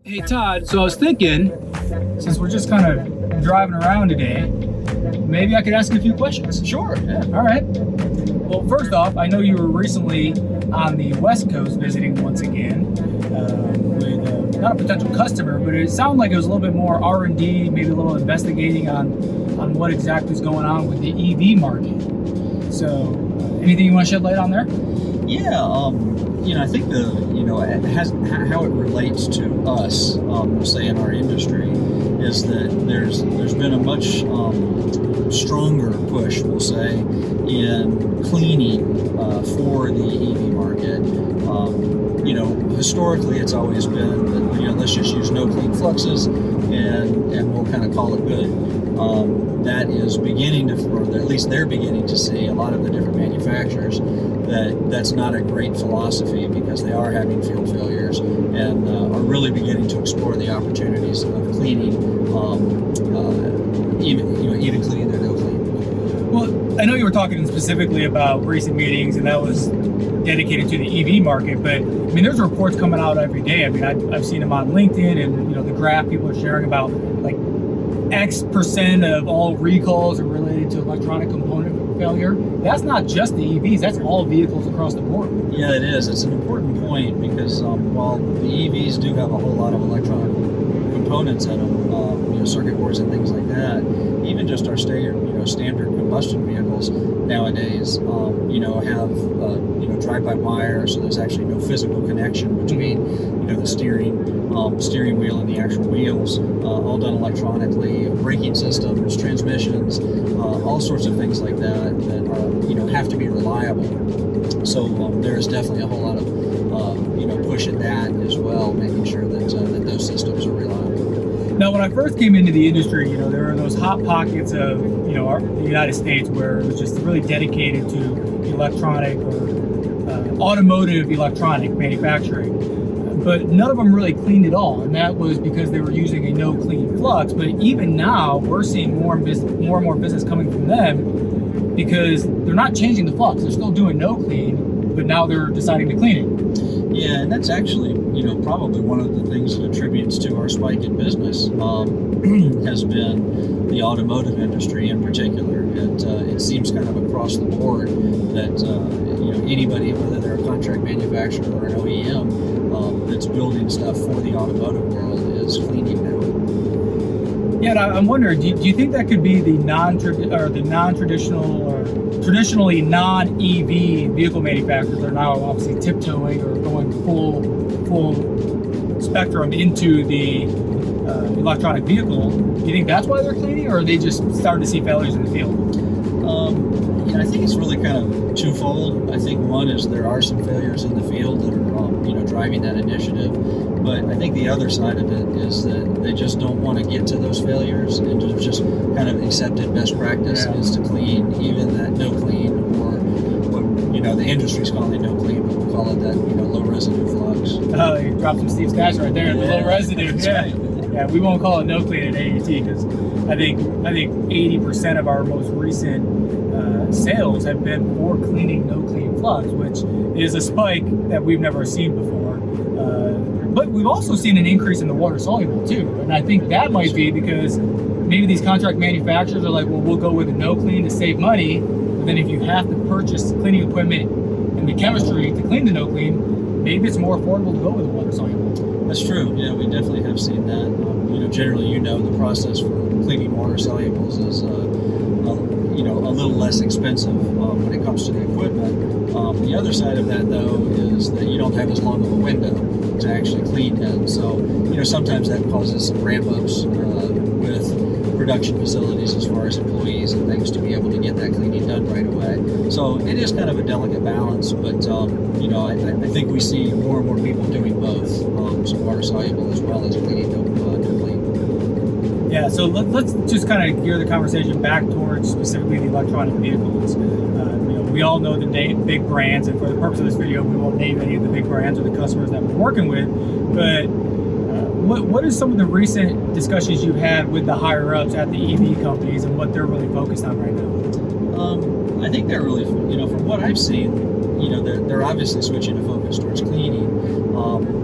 Hey Todd, so I was thinking, since we're just kind of driving around today, maybe I could ask you a few questions. Sure, yeah. All right. Well, first off, I know you were recently on the West Coast visiting once again with not a potential customer, but it sounded like it was a little bit more R&D, maybe a little investigating on what exactly is going on with the EV market. So, anything you want to shed light on there? Yeah, I think it has how it relates to us, say in our industry, is that there's been a much stronger push, we'll say, in cleaning for the EV market. Historically, it's always been that let's just use no clean fluxes and we'll kind of call it good. That is beginning to, or at least they're beginning to see, a lot of the different manufacturers, that's not a great philosophy, because they are having field failures and are really beginning to explore the opportunities of cleaning, even cleaning their no clean. Well, I know you were talking specifically about recent meetings, and that was dedicated to the EV market, but I mean, there's reports coming out every day. I mean, I've seen them on LinkedIn, and the graph people are sharing about like X% of all recalls are related to electronic component failure. That's not just the EVs, that's all vehicles across the board. Yeah, it is. It's an important point, because while the EVs do have a whole lot of electronic components in them, circuit boards and things like that, even just our standard combustion vehicles nowadays, have drive-by-wire, so there's actually no physical connection between the steering wheel and the actual wheels, all done electronically, braking systems, transmissions, all sorts of things like that are have to be reliable. So there is definitely a whole lot of push at that as well, making sure that those systems are reliable. Now, when I first came into the industry, there were those hot pockets of the United States where it was just really dedicated to electronic or automotive electronic manufacturing, but none of them really cleaned at all, and that was because they were using a no clean flux. But even now, we're seeing more and more business coming from them, because they're not changing the flux. They're still doing no clean, but now they're deciding to clean it. Yeah, and that's actually probably one of the things that attributes to our spike in business has been the automotive industry in particular. It seems kind of across the board that anybody, whether they're a contract manufacturer or an OEM, that's building stuff for the automotive world, is cleaning now. Yeah, and I'm wondering, do you think that could be the non-traditional or traditionally non-EV vehicle manufacturers that are now obviously tiptoeing or going full spectrum into the electronic vehicle? Do you think that's why they're cleaning, or are they just starting to see failures in the field? I think it's really kind of twofold. I think one is there are some failures in the field that are driving that initiative, but I think the other side of it is that they just don't want to get to those failures, and just kind of accepted best practice is to clean even that no clean, or what the industry's calling no clean, but we'll call it that low residue flux. Oh, you dropped some Steve stats right there. The low residue. Right. Yeah, we won't call it no clean at AUT, because I think 80% of our most recent sales have been for cleaning no clean flux, which is a spike that we've never seen before. But we've also seen an increase in the water soluble too, and I think that might be because maybe these contract manufacturers are like, well, we'll go with a no clean to save money, but then if you have to purchase cleaning equipment and the chemistry to clean the no clean, maybe it's more affordable to go with a water soluble. That's true. Yeah, we definitely have seen that. Generally, the process for cleaning water solubles is a little less expensive when it comes to the equipment. The other side of that, though, is that you don't have as long of a window to actually clean in. So sometimes that causes some ramp ups with production facilities as far as employees and things to be able to get that cleaning done right away. So it is kind of a delicate balance, but I think we see more and more people doing both, some water soluble as well as cleaning no clean. Yeah, so let's just kind of gear the conversation back towards specifically the electronic vehicles. We all know the big brands, and for the purpose of this video, we won't name any of the big brands or the customers that we're working with. But what are some of the recent discussions you've had with the higher ups at the EV companies, and what they're really focused on right now? I think they're really, from what I've seen, they're obviously switching to focus towards cleaning,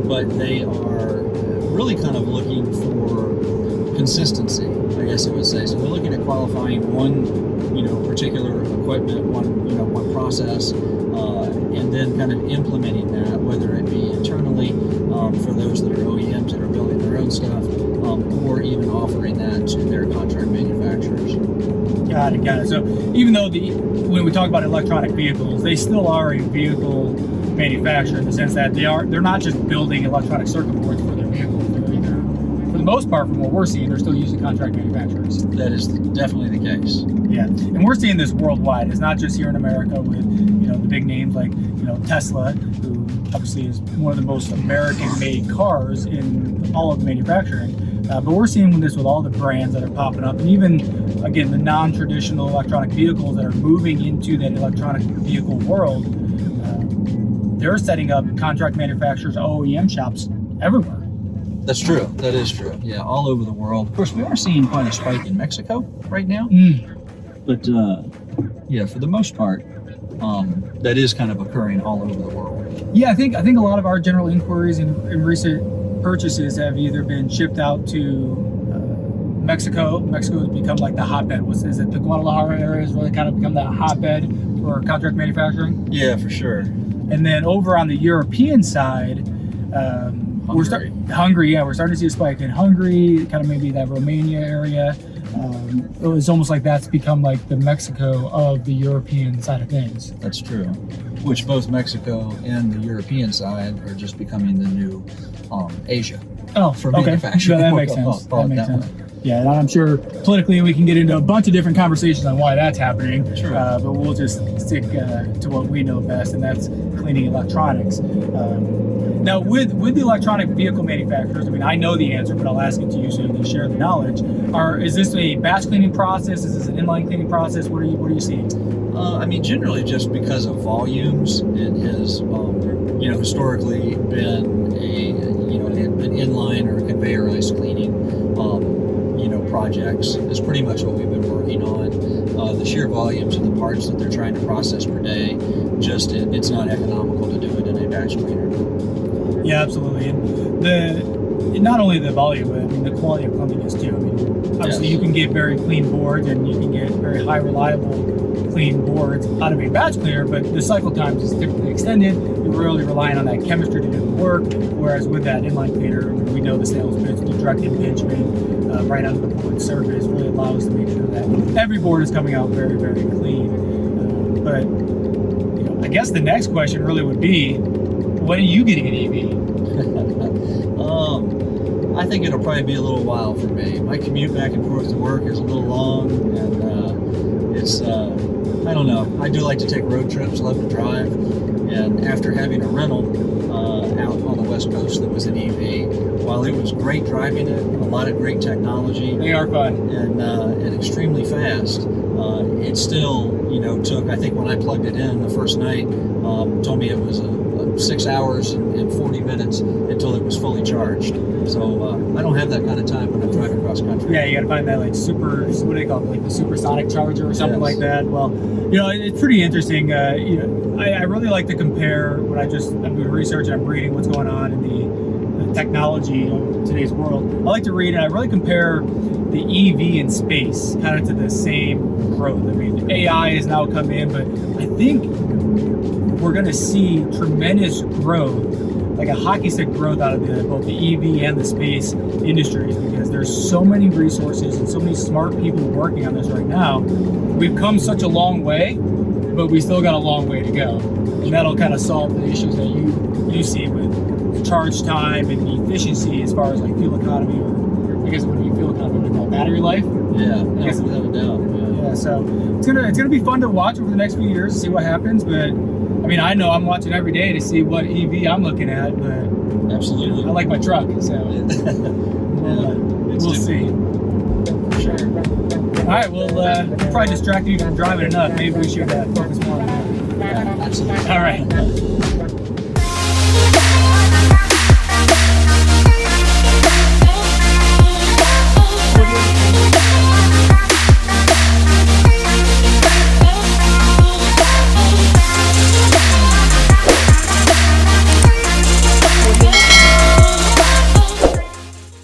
but they are really kind of looking for consistency, I guess I would say. So we're looking at qualifying one, particular equipment, one process, and then kind of implementing that, whether it be internally for those that are OEMs that are building their own stuff, or even offering that to their contract manufacturers. Got it. So even though when we talk about electronic vehicles, they still are a vehicle manufacturer in the sense that they're not just building electronic circuit boards for their vehicles. They're either, for the most part, from what we're seeing, they're still using contract manufacturers. That is definitely the case. Yeah, and we're seeing this worldwide. It's not just here in America with the big names like Tesla, who obviously is one of the most American-made cars in all of manufacturing. But we're seeing this with all the brands that are popping up, and even again the non-traditional electronic vehicles that are moving into that electronic vehicle world. They're setting up contract manufacturers, OEM shops everywhere. That's true. That is true. Yeah, all over the world. Of course, we are seeing quite a spike in Mexico right now. But yeah, for the most part, that is kind of occurring all over the world. Yeah, I think a lot of our general inquiries and recent purchases have either been shipped out to Mexico. Mexico has become like the hotbed. Is it the Guadalajara area has really kind of become that hotbed for contract manufacturing? Yeah, for sure. And then over on the European side, we're starting to see a spike in Hungary, kind of maybe that Romania area. It's almost like that's become like the Mexico of the European side of things. That's true. Which both Mexico and the European side are just becoming the new Asia. Oh, for manufacturing. Yeah, that makes sense. That makes sense. Yeah, and I'm sure politically we can get into a bunch of different conversations on why that's happening. Sure. But we'll just stick to what we know best, and that's cleaning electronics. Now, with the electronic vehicle manufacturers, I mean, I know the answer, but I'll ask it to you so you can share the knowledge. Is this a batch cleaning process? Is this an inline cleaning process? What are you seeing? I mean, generally just because of volumes, it has, historically been an inline or conveyorized cleaning, projects is pretty much what we've been working on. The sheer volumes of the parts that they're trying to process per day, it's not economical to do it in a batch cleaner. Yeah, absolutely. And not only the volume, but I mean the quality of cleanliness too. I mean, obviously you can get very clean boards and you can get very high reliable clean boards out of a batch cleaner, but the cycle times is typically extended. You're really relying on that chemistry to do the work, whereas with that inline cleaner, we know the sales pitch, the direct impingement right onto the board surface really allows to make sure that every board is coming out very, very clean. But I guess the next question really would be, when are you getting an EV? I think it'll probably be a little while for me. My commute back and forth to work is a little long, and it's I don't know. I do like to take road trips, love to drive, and after having a rental out on the West Coast that was an EV, while it was great driving it, a lot of great technology, They are fun. and extremely fast, it still took, I think when I plugged it in the first night, told me it was 6 hours and 40 minutes until it was fully charged. So I don't have that kind of time when I'm driving cross country. Yeah, you got to find that like what do they call it, like the supersonic charger or something like that. Well, it's pretty interesting. I really like to compare when I'm doing research and I'm reading what's going on in the technology of today's world. I like to read and I really compare the EV in space kind of to the same growth. I mean, AI has now come in, but I think we're going to see tremendous growth, like a hockey stick growth out of both the EV and the space industries, because there's so many resources and so many smart people working on this right now. We've come such a long way, but we still got a long way to go. And that'll kind of solve the issues that you see with charge time and efficiency as far as like fuel economy, or I guess it would be fuel economy, what we call battery life. Yeah, without a doubt. Yeah, so it's gonna be fun to watch over the next few years to see what happens, but I mean, I know I'm watching every day to see what EV I'm looking at, but absolutely, I like my truck, so we'll see. For sure. All right, well, probably distracted you from driving enough. Maybe we should focus more on that. Yeah, absolutely. All right.